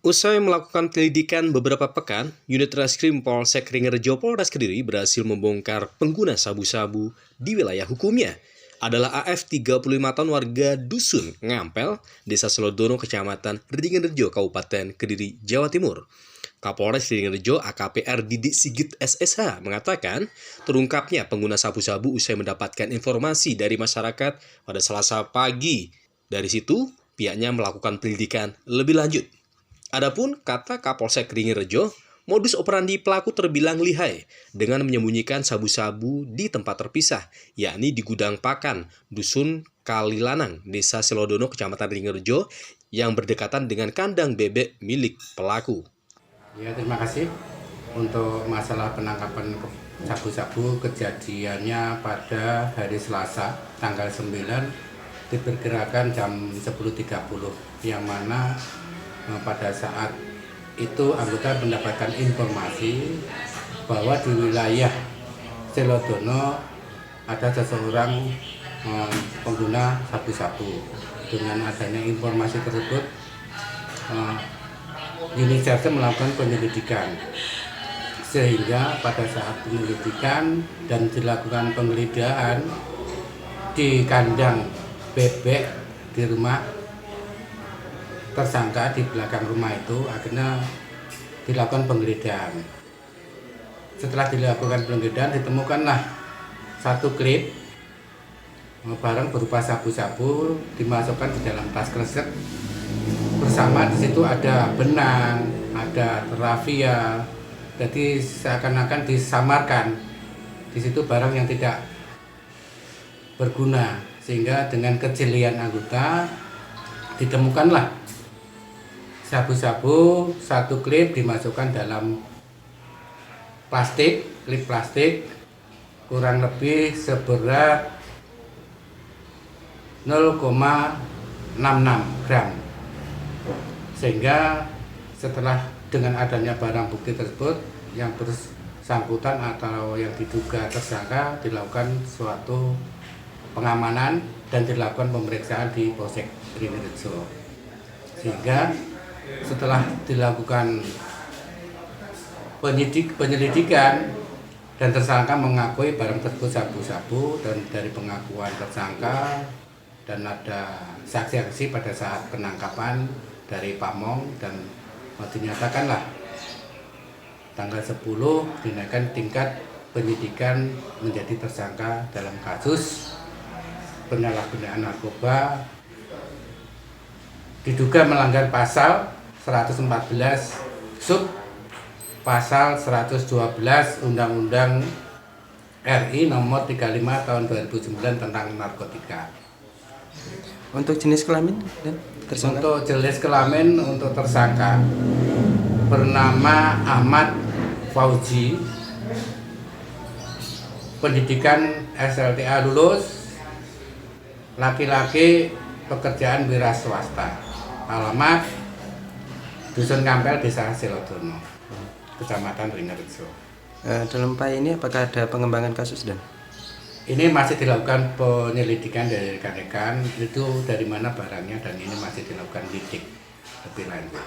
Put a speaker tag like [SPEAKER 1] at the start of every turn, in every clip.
[SPEAKER 1] Usai melakukan penyelidikan beberapa pekan, unit Reskrim Polsek Ringerjo Polres Kediri berhasil membongkar pengguna sabu-sabu di wilayah hukumnya. Adalah AF 35 tahun warga Dusun Ngampel, Desa Selodono, Kecamatan Ringerjo, Kabupaten Kediri, Jawa Timur. Kapolres Ringerjo AKP Didik Sigit SSH mengatakan terungkapnya pengguna sabu-sabu usai mendapatkan informasi dari masyarakat pada Selasa pagi. Dari situ, pihaknya melakukan penyelidikan lebih lanjut. Adapun kata Kapolsek Ringerjo, modus operandi pelaku terbilang lihai dengan menyembunyikan sabu-sabu di tempat terpisah, yakni di gudang pakan Dusun Kalilanang, Desa Selodono, Kecamatan Ringerjo, yang berdekatan dengan kandang bebek milik pelaku.
[SPEAKER 2] Ya, terima kasih untuk masalah penangkapan sabu-sabu. Kejadiannya pada hari Selasa tanggal 9 diperkirakan jam 10.30, yang mana pada saat itu anggota mendapatkan informasi bahwa di wilayah Selodono ada seseorang pengguna sabu-sabu. Dengan adanya informasi tersebut, unit Serse melakukan penyelidikan, sehingga pada saat penyelidikan dan dilakukan penggeledahan di kandang bebek di rumah tersangka di belakang rumah itu, akhirnya dilakukan penggeledahan. Setelah dilakukan penggeledahan, ditemukanlah satu klip barang berupa sabu-sabu dimasukkan di dalam tas kresek. Bersama di situ ada benang, ada raffia, jadi seakan-akan disamarkan di situ barang yang tidak berguna, sehingga dengan kejelian anggota ditemukanlah sabu-sabu satu klip dimasukkan dalam plastik, klip plastik kurang lebih seberat 0,66 gram. Sehingga setelah dengan adanya barang bukti tersebut, yang bersangkutan atau yang diduga tersangka dilakukan suatu pengamanan dan dilakukan pemeriksaan di Polsek Ringerjo. Sehingga setelah dilakukan penyelidikan dan tersangka mengakui barang tersebut sabu-sabu, dan dari pengakuan tersangka dan ada saksi-saksi pada saat penangkapan dari Pamong, dan dinyatakanlah tanggal 10 dinaikkan tingkat penyidikan menjadi tersangka dalam kasus penyalahgunaan narkoba diduga melanggar pasal 114 sub pasal 112 Undang-Undang RI nomor 35 tahun 2009 tentang narkotika.
[SPEAKER 3] Untuk jenis kelamin dan tersangka?
[SPEAKER 2] Untuk jenis kelamin untuk tersangka bernama Ahmad Fauzi, pendidikan SLTA lulus, laki-laki, pekerjaan wira swasta, alamat Dusun Ngampel, Desa Selodono, Kecamatan Ringerjo.
[SPEAKER 3] Dalam upaya ini apakah ada pengembangan kasus dan?
[SPEAKER 2] Ini masih dilakukan penyelidikan dari rekan-rekan itu dari mana barangnya, dan ini masih dilakukan lidik lebih lanjut.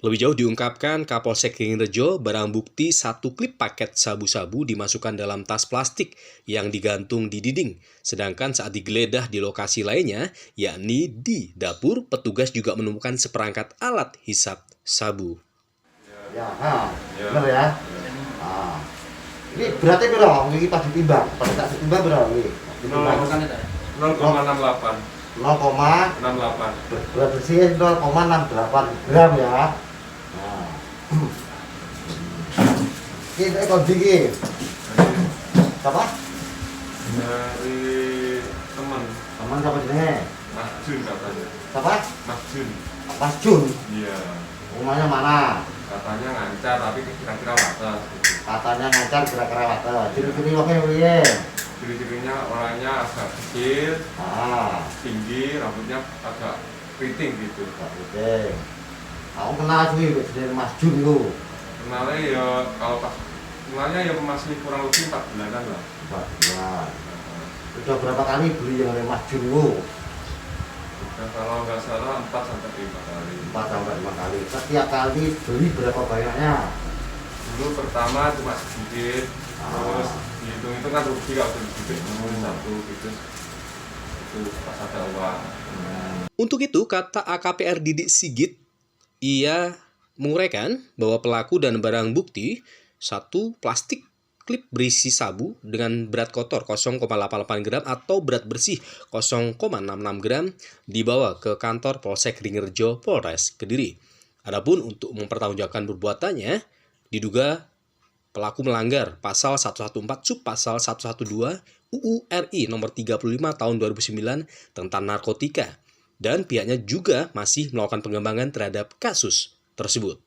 [SPEAKER 1] Lebih jauh diungkapkan Kapolsek Ringerjo, barang bukti satu klip paket sabu-sabu dimasukkan dalam tas plastik yang digantung di dinding. Sedangkan saat digeledah di lokasi lainnya, yakni di dapur, petugas juga menemukan seperangkat alat hisap sabu.
[SPEAKER 4] Ya, benar ya. Nah, ini beratnya berapa? Ini pas ditimbang, pada saat ditimbang berapa? Ini
[SPEAKER 5] 0,68.
[SPEAKER 4] 0,68. Berat bersih 0,68 gram ya. Nah, ini ekor dingin. Siapa?
[SPEAKER 5] Dari teman
[SPEAKER 4] Teman siapa jenenge?
[SPEAKER 5] Mas Jun katanya.
[SPEAKER 4] Siapa?
[SPEAKER 5] Mas Jun.
[SPEAKER 4] Mas Jun.
[SPEAKER 5] Iya.
[SPEAKER 4] Rumahnya mana?
[SPEAKER 5] Katanya ngancar tapi kira-kira watas.
[SPEAKER 4] Katanya ngajar kira-kira wadah. Ciri-ciri wongnya piye?
[SPEAKER 5] Ciri-cirinya orangnya agak kecil, tinggi, rambutnya agak keriting gitu.
[SPEAKER 4] Oke. Aku kenal sih dari Mas Jun itu.
[SPEAKER 5] Kenalnya ya kalau pas kenalnya ya masih kurang lebih 4 bulanan lah.
[SPEAKER 4] 4 bulan. Udah berapa kali beli yang dari Mas Jun itu?
[SPEAKER 5] Ya, kalau nggak salah 4 sampai 5 kali.
[SPEAKER 4] 4 sampai 5 kali. Setiap kali beli berapa banyaknya?
[SPEAKER 5] Dulu pertama cuma sedikit, terus dihitung itu kan rugi kalau beli sedikit, beli satu gitu. Itu pas ada uang.
[SPEAKER 1] Untuk itu, kata AKPR Didik Sigit, ia menguraikan bahwa pelaku dan barang bukti 1 plastik klip berisi sabu dengan berat kotor 0,88 gram atau berat bersih 0,66 gram dibawa ke kantor Polsek Ringrejo Polres Kediri. Adapun untuk mempertanggungjawabkan perbuatannya, diduga pelaku melanggar pasal 114 sub pasal 112 UU RI nomor 35 tahun 2009 tentang narkotika dan pihaknya juga masih melakukan pengembangan terhadap kasus tersebut.